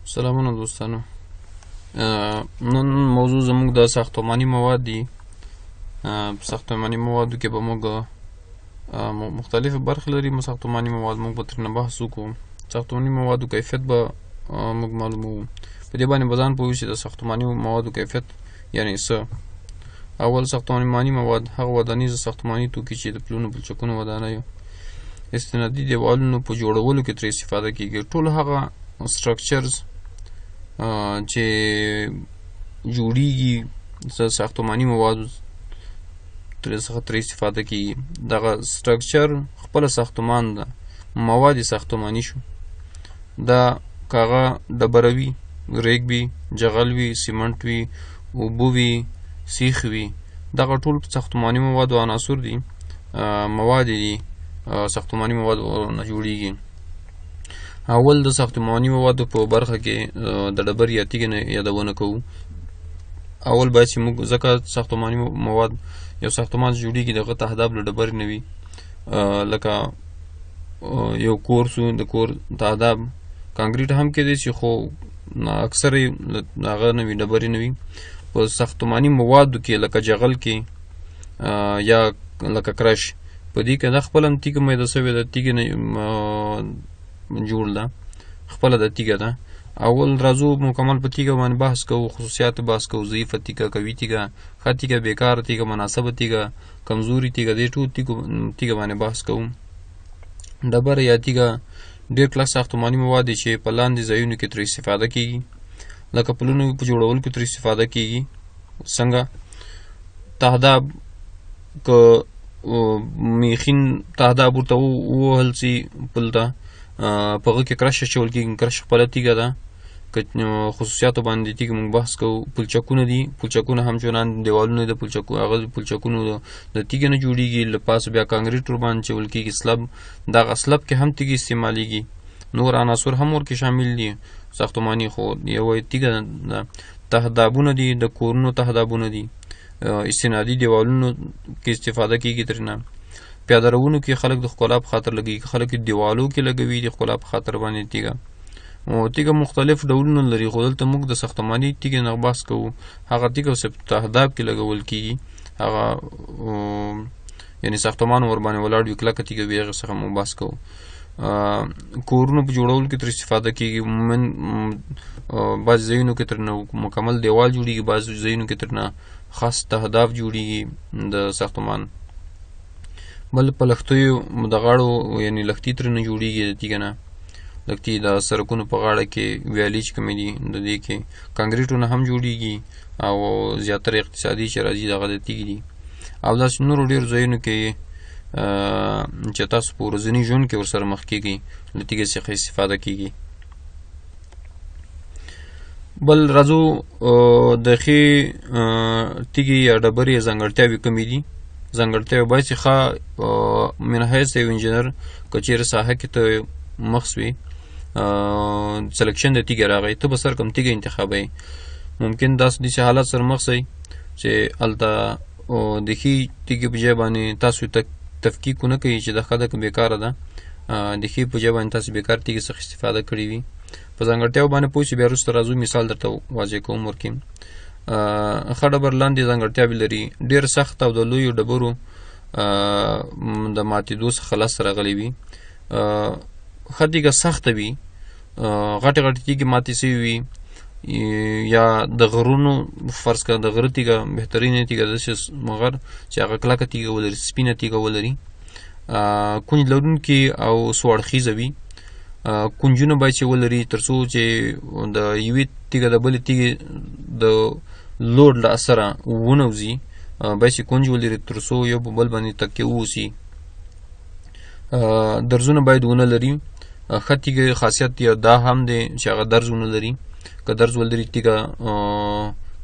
سلامونه دوستانو. نن موضوع زموږ د ساختماني مواد دي. ساختماني موادو کې به موږ مختلفې برخې لري. ساختماني مواد موږ به ترېنه بحث وکړو. ساختماني موادو کیفیت به موږ معلوموو. په دې باندې به ځان پوه شي د ساختماني موادو کیفیت یعنې څه. اول ساختماني مواد هغه ودانیز ساختماني توکي چې د پلونو پلچکونو ودانیو استنادي دیوالونو په جوړولو کې ترې استفاده کیږي. ټول هغه سټرکچرز چې جوړیږي د ساختماني موادو څخه ترې استفاده کیږي. دغه سټرکچر خپله ساختمان ده، مواد ساختماني شو. دا کاغه ډبره وي، ریګ وي، جغل وي، سیمنټ وي، اوبه وي، سیخ وي. دغه ټول ساختماني مواد او عناصر دي، مواد دي ساختماني مواد نه جوړیږي. اول د ساختماني موادو په برخه کې د ډبرې یا تیږې نه یادونه کوو. اول باید چې موږ ځکه ساختماني مواد یو ساختمان جوړیږي دغه تهداب له ډبرې نه وي. لکه یو کور سو، د کور تهداب کانکریټ هم کېدی شي خو اکثر هغه نه وي، ډبرې نه وي. په ساختماني موادو کې لکه جغل کې یا لکه کرش په دې کې دا خپله هم تیږه میده سوې ده، تیږې نه جوړ ده، خپله د تیږه ده. اول راځو مکمل په تیږه باندې بحث کوو، خصوصیات بحث کوو، ضعیفه تیږه، قوي تیږه، ښه تیږه، بیکاره تیږه، مناسبه تیږه، کمزوري تیږه، دې ټول تیږه باندې بحث کوو. ډبره یا تیږه ډېر کلک ساختماني مواد دي چې په لاندې ځایونو کې ترې استفاده کیږي. لکه پلونو په جوړولو کې ترې استفاده کیږي. څنګه تهداب که میخین تهداب ورته ووهل سي پل ته، په هغه کې کرش اچول کېږي. کرش خپله تیږه ده. که خصوصیاتو باندې تیږه موږ بحث کوو. پلچکونه دي، پلچکونه هم چنان دیوالونه د هغه پلچکونو د تیږې نه جوړیږي. له پاسه بیا کانکریټ ورباندې اچول کېږي سلب. دغه سلب کې هم تیږې استعمالیږي. نور عناصر هم ورکې شامل دي ساختماني، خو یوه تیږه ده. تهدابونه دي، د کورونو تهدابونه دي، استنادي دیوالونو کې استفاده کېږي ترېنه. پیاده روونو کې خلک د ښکلا په خاطر لګوي، خلک دیوالو کې لګوي د ښکلا په خاطر باندې تیږه. تیږه مختلف ډولونه لري، خو دلته موږ د ساختماني تیږې نه بحث کوو. هغه تیږه چې په تهداب کې لګول کېږي، هغه یعنې ساختمان ورباندې ولاړ وي، کلکه تیږه وي، هغې څخه موږ بحث کوو. کورونو په جوړولو کې ترې استفاده کېږي. عموماً بعضې ځایونو کې ترېنه مکمل دیوال جوړېږي، بعضې ځایونو کې ترېنه خاص تهداب جوړېږي د ساختمان. بل په لښتیو د غاړو یعنې لښتي ترېنه جوړېږي د تیږه نه. لښتي د سړکونو په غاړه کې ویالې چې کومې دي د دې کې کانکریټونه هم جوړېږي، او زیاتره اقتصادي چې راځي دغه د تیږې دي. او داسې نورو ډېرو ځایونو کې چې تاسو په ورځني ژوند کې ورسره مخ کېږئ له تیږې څخه استفاده کېږي. بل راځو د ښې تیږې یا ډبرې ځانګړتیاوې کومې دي. ځانګړتیاوې باید چې ښه من حیث یو انجینر که چېرې ساحه کې ته مخ سوې، سلیکشن د تیږې راغی، ته به سر کوم تیږه انتخابوې. ممکن داسې حالت سره مخ سئ چې هلته د ښې تیږې په ځای باندې تاسو تفکیک ونه کوي چې دا ښه ده که بیکاره ده. د ښې په ځای باندې تاسو بیکار تیږې څخه استفاده کړې وي. په ځانګړتیاو باندې پوه شئ، بیا وروسته راځو مثال درته واضح کوم ورکې. ښه ډبر لاندې ځانګړتیاوې لري. ډېر سخت او د لویو ډبرو د ماتېدو څخه لاسته راغلی وي. ښه تیږه سخته وي، غټې غټې تیږې ماتې سوي وي، یا د غرونو فرض کړه د غره تیږه بهترینه تیږه داسې غر چې هغه کلکه تیږه ولري، سپینه تیږه ولري، کونج لرونکي او څو اړخیزه وي. کونجونه باید چې ولري تر څو چې د یوې تیږه د بلې تیږې د لوډ له اثره ونوځي، باید چې کونج ولري تر څو یو په بل باندې تکیه ووسي. درزونه باید ونه لري. ښه تیږه خاصیت یا دا هم دی چې هغه درز ونه لري. که درز ولري تیږه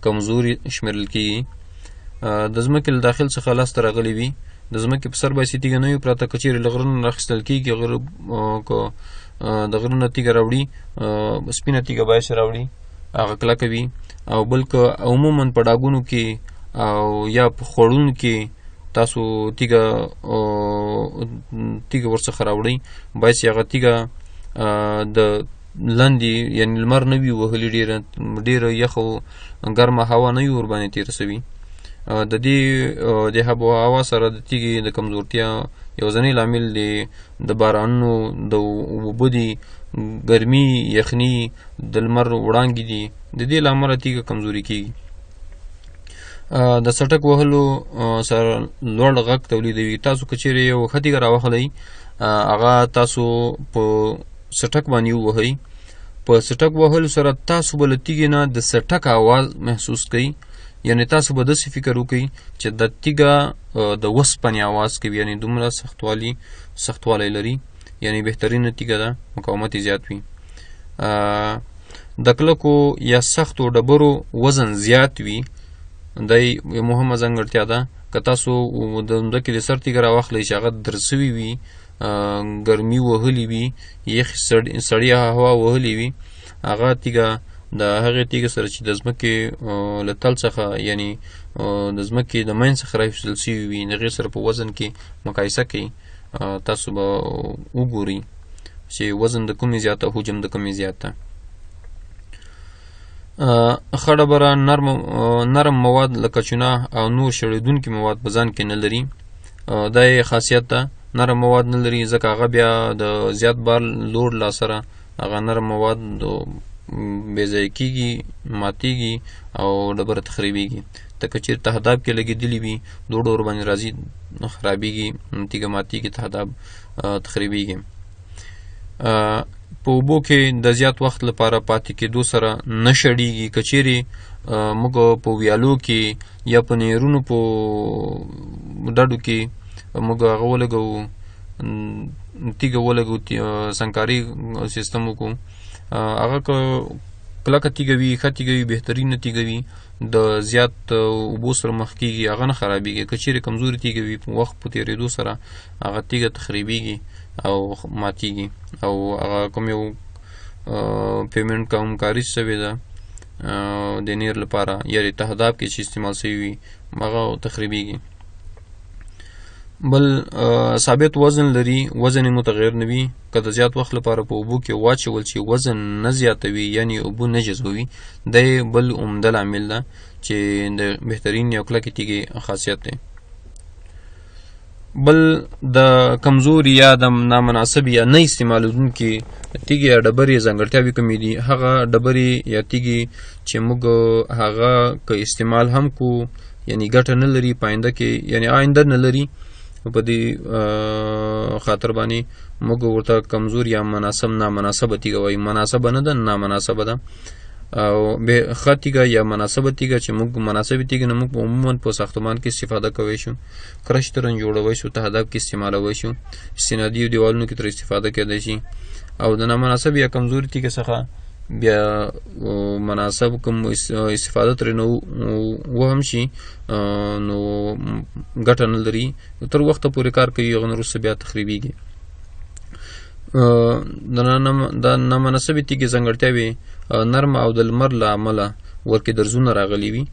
کمزوري شمیرل کېږي. د ځمکې له داخل څخه لاسته راغلی وي. د ځمکې په سر باید تیږه نه وي پراته، که چېرې له غره نه راخیستل کېږي، که د غره نه تیږه راوړي، سپینه تیږه باید چې راوړي، هغه کلکه وي. او بل که عموماً په ډاګونو کې او یا په خوړونو کې تاسو تیږه ورڅخه راوړئ، باید چې هغه تیږه د لاندې یعنې لمر نه وي وهلي ډېره یخ او ګرمه هوا نه وي ورباندې تېره سوي. د دې د آب و هوا سره د تیږې د کمزورتیا یوازینی لامل د بارانونو د اوبه دي، ګرمي، یخني، د لمر وړانګې دي. د دې له امله تیږه کمزوري کېږي. د څټک وهلو سره لوړ غږ تولیدوي. تاسو که چېرې یو ښه تیږه راوهلی، هغه تاسو په څټک باندې ووهئ. په څټک وهلو سره تاسو به له تیږې نه د څټک آواز محسوس کوئ. یعنې تاسو به داسې فکر وکړئ چې د تیږه د وسپنې آواز کوي، یعنې دومره سختوالی لري. یعنې بهترینه تیږه ده، مقاومت یې زیات وي. د کلکو یا سختو ډبرو وزن زیات وي، دا یو مهمه ځانګړتیا ده. که تاسو د ځمکې د سر تیږه راواخلئ چې هغه درسوي وي، ګرمي وهلي وي، یخ سړې هوا وهلي وي، هغه تیږه د هغې تیږه سره چې د ځمکې له تل څخه یعنې د ځمکې د منځ څخه راایستل سوي وي، د هغې سره په وزن کې مقایسه کوئ، تاسو به وګورئ چې وزن د کومې زیات او حجم د کومې زیات ده. ښه ډبره نرم مواد لکه چونه او نور شړېدونکي مواد په ځان کې نه لري. دا یې خاصیت ده. نرم مواد نه لري ځکه هغه بیا د زیات بار لوډ لا سره هغه نرم مواد بېځایه کېږي، ماتېږي او ډبره تخریبېږي. ته که چېرې تهداب کې لګېدلي وي، دوړ ورباندې راځي، خرابېږي، تیږه ماتېږي، تهداب تخریبېږي. په اوبو کې د زیات وخت لپاره پاتې کېدو سره نه شړېږي. که چېرې موږ په ویالو کې یا په نهرونو په ډډو کې موږ هغه ولګوو، تیږه ولګوو، سنګکاري سیستم وکړو، هغه که کلکه تیږه وي، ښه تیږه وي، بهترینه تیږه وي، د زیات اوبو سره مخ کېږي، هغه نه خرابېږي. که چېرې کمزورې تیږه وي، په وخت په تېرېدو سره هغه تیږه تخریبېږي او ماتېږي، او هغه کوم یو پیمنټ کوونکاري شوې ده د نیر لپاره یا د تهداب کې چې استعمال شوي وي، هغه تخریبېږي. بل ثابت وزن لري، وزن یې متغیر نه وي. که د زیات وخت لپاره په اوبو کې واچول چې وزن نه زیاتوي، یعنې اوبه نه جذبوي، دا یې بل عمده لامل ده چې د بهترین یا کلکې تیږې خاصیت دی. بل د کمزوري یا د نامناسب یا نه استعمالېدونکي تیږې یا ډبرې ځانګړتیاوې کومې دي؟ هغه ډبرې یا تیږې چې موږ هغه که استعمال هم کو، یعنې ګټه نه لري په آینده کې، یعنې آینده نه لري، په دې خاطر باندې موږ ورته کمزور یا نامناسبه تیږه وایي. مناسبه نه ده، نامناسبه ده. او ښه تیږه یا مناسبه تیږه چې موږ مناسبې تیږې نه موږ عموما په ساختمان کې استفاده کوی شو، کرش ترن جوړوی شو، تهداب کې استعمالوی شو، استنادي دیوالونو کې تر استفاده کېدی شي. او د نامناسب یا کمزوري تیږې څخه بیا مناسب کوم استفاده ترې نه وهم شي، نو ګټه نه لري، تر وخته پورې کار کوي، هغه نه وروسته بیا تخریبېږي. د نامناسبې تیږې ځانګړتیاوې نرم او د لمر له امله ورکې درزونه راغلي وي،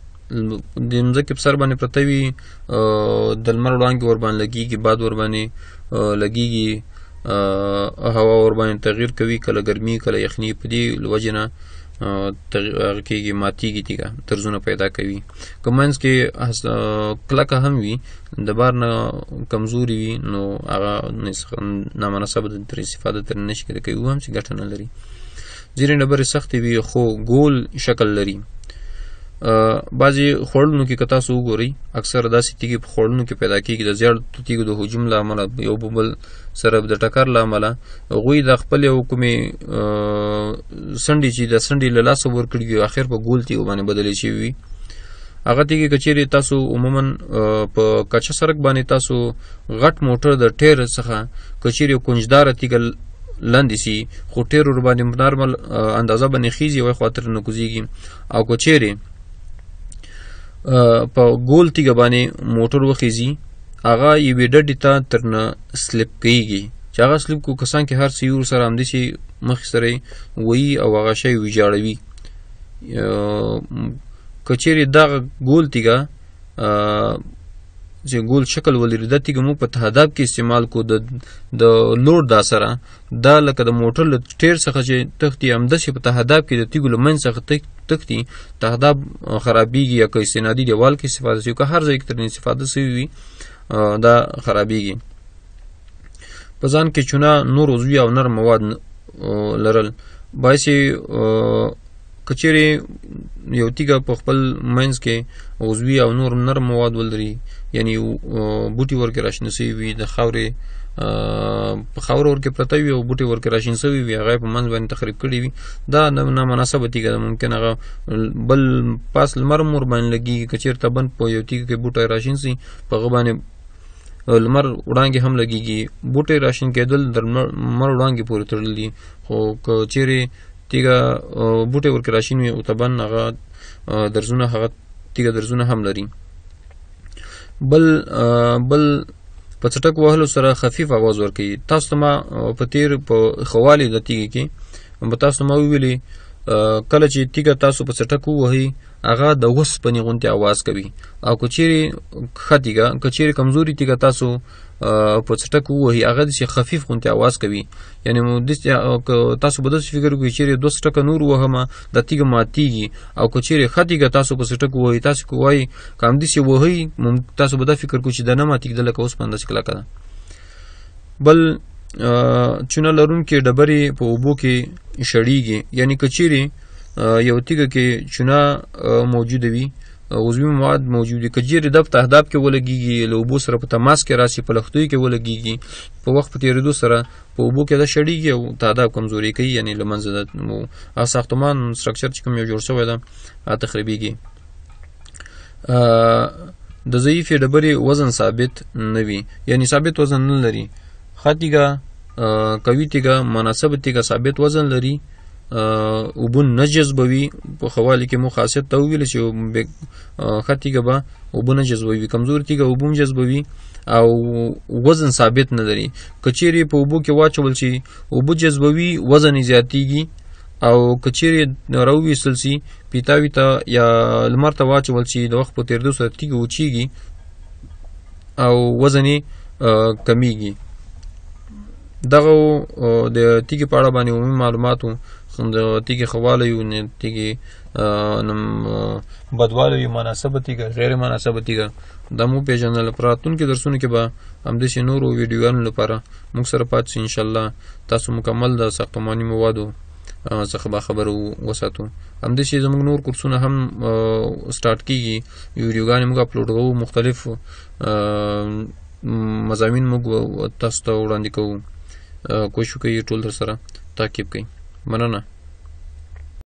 د مځکې په سر باندې پرته وي، د لمر وړانګې ورباندې لګېږي، باد ورباندې لګېږي، هوا ورباندې تغییر کوي، کله ګرمي کله یخني، په دې وجې نه هغه کېږي، ماتېږي تیږه، درزونه پیدا کوي. که منځ کې کلکه هم وي، د بار نه کمزوري وي، نو هغه نامناسبه تر استفاده ترې نه شي کوي، هم چې ګټه نه لري. ځینې ډبرې سختې وي خو ګول شکل لري. بعضې خوړونو کې که تاسو وګورئ، اکثر داسې تیږې په خوړونو کې پیدا کېږي د زیړ تیږو د هجوم له امله، یو بل سره د ټکر له امله هغوی د خپل یو کومې څنډې چې د څنډې له لاسه ورکړي وي، اخر په ګول تیږو باندې بدلې شوي وي. هغه تیږې که چېرې تاسو عموما په کچه سړک باندې تاسو غټ موټر د ټیر څخه که چېرې یو کونجداره تیږه لاندې سي، خو ټیر ورباندې نارمل اندازه باندې خیږي، یوې خوا ترې نه کوزېږي. او که چېرې په ګول تیږه باندې موټر وخیږي، هغه یوې ډډې ته ترنه سلیپ کېږي، چې هغه سلیپ کو کسان کې هر څه یو سره همداسې مخې سره یې وهي او هغه شی ویجاړوي. که چېرې دغه ګول تیږه چې ګول شکل ولري دا تیږه موږ په تهداب کې استعمال کو د لوډ دا سره دا لکه د موټر له ټیر څخه چې تختی همداسې په تهداب کې د تیږو له منځ څخه تختی تهداب خرابېږي یا که استنادي دیوال کې استفاده شي که هر ځای کې ترې استفاده شوي وي دا خرابېږي. په ځان کې چونه نور عضوي او نرم مواد لرل باعث که چیرې یو تیږه په خپل منځ کې عضوي او نور نرم مواد ولري یعنی بوټي ورکې راشنه شوي وي د خاورې په خاوره ورکې پرته وي او بوټي ورکې راشین شوي وي هغه په منځ باندې تخریب کړي وي دا نامناسبه تیږه ده. ممکن هغه بل پاس لمر مور باندې لګېږي که چېرته بند په یو تیږه کې بوټی راشین شي په هغه باندې لمر وړانګې هم لګېږي. بوټی راشین کېدل د لمر وړانګې پورې تړل دي خو که چیرې تیږه بوټی ورکې راشین وي او طبعا هغه درزونه هغه تیږه درزونه هم لري. بل په څټک وهلو سره خفیف اواز ورکوي. تاسو ته ما په تیر په خوالي د تیږې کې به تاسو ما ویلي کله چې تیږه تاسو په څټک ووهئ هغه د وسپنې غوندې اواز کوي او که چیرې ښه تیږه که چیرې کمزوري تیږه تاسو په څټک ووهئ هغه داسې خفیف غوندې اواز کوي. یعنې تاسو به داسې فکر کوئ چیرې 2 څټکه نور ووهمه دا تیږه ماتېږي او که چیرې ښه تیږه تاسو په څټک ووهئ تاسو که وایي که همداسې وهئ تاسو به دا فکر کوئ چې دا نه ماتېږي لکه اوسپنه داسې کلکه ده. بل چونه لرونکې ډبرې په اوبو کې شړېږي یعنې که چیرې یو تیږه کې چونه موجوده وي عضوي مواد موجود دي که چیرې دا په تهداب کې ولګېږي له اوبو سره په تماس کې راشي په لښتیو کې ولګېږي په وخت په تېرېدو سره په اوبو کې دا شړېږي او تهداب کمزوري کوي یعنې له منځه هغه ساختمان سټرکچر چې کوم یو جوړ شوی ده هغه تخریبېږي. د ضعیفې ډبرې وزن ثابت نه وي یعنې ثابت وزن نه لري. ښه تیږه قوي تیږه مناسبه تیږه ثابت وزن لري اوبه نه جذبوي. په خوالي کې مو خاصیت ته وویل چې ښه تیږه به اوبه نه جذبوي کمزوري تیږه اوبه هم جذبوي او وزن ثابت نه لري. که چیرې په اوبو کې واچول شي اوبه جذبوي وزن یې زیاتېږي او که چیرې راوویستل شي پیتاوي ته یا لمر ته واچول شي د وخت په تېرېدو سره تیږه وچېږي او وزن یې کمیږي. دغه د تیږې په اړه باندې عمومي معلوماتو د تیږې ښه والی و تیږې بدوالی وي مناسبه تیږه غیر مناسبه تیږه دا مو پېژندل. په راتلونکي درسونو کې به همداسې نورو ویډیوګانو لپاره موږ سره پاتې شئ انشاءالله. تاسو مکمل د ساختماني موادو څخه باخبره وساتو. همداسې زموږ نور کورسونه هم سټارټ کېږي ویډیوګانې موږ اپلوډ کوو مختلف مضامین موږ تاسو ته وړاندې کوو. کوشش وکړئ ټول در سره تعقیب کړئ. مننه.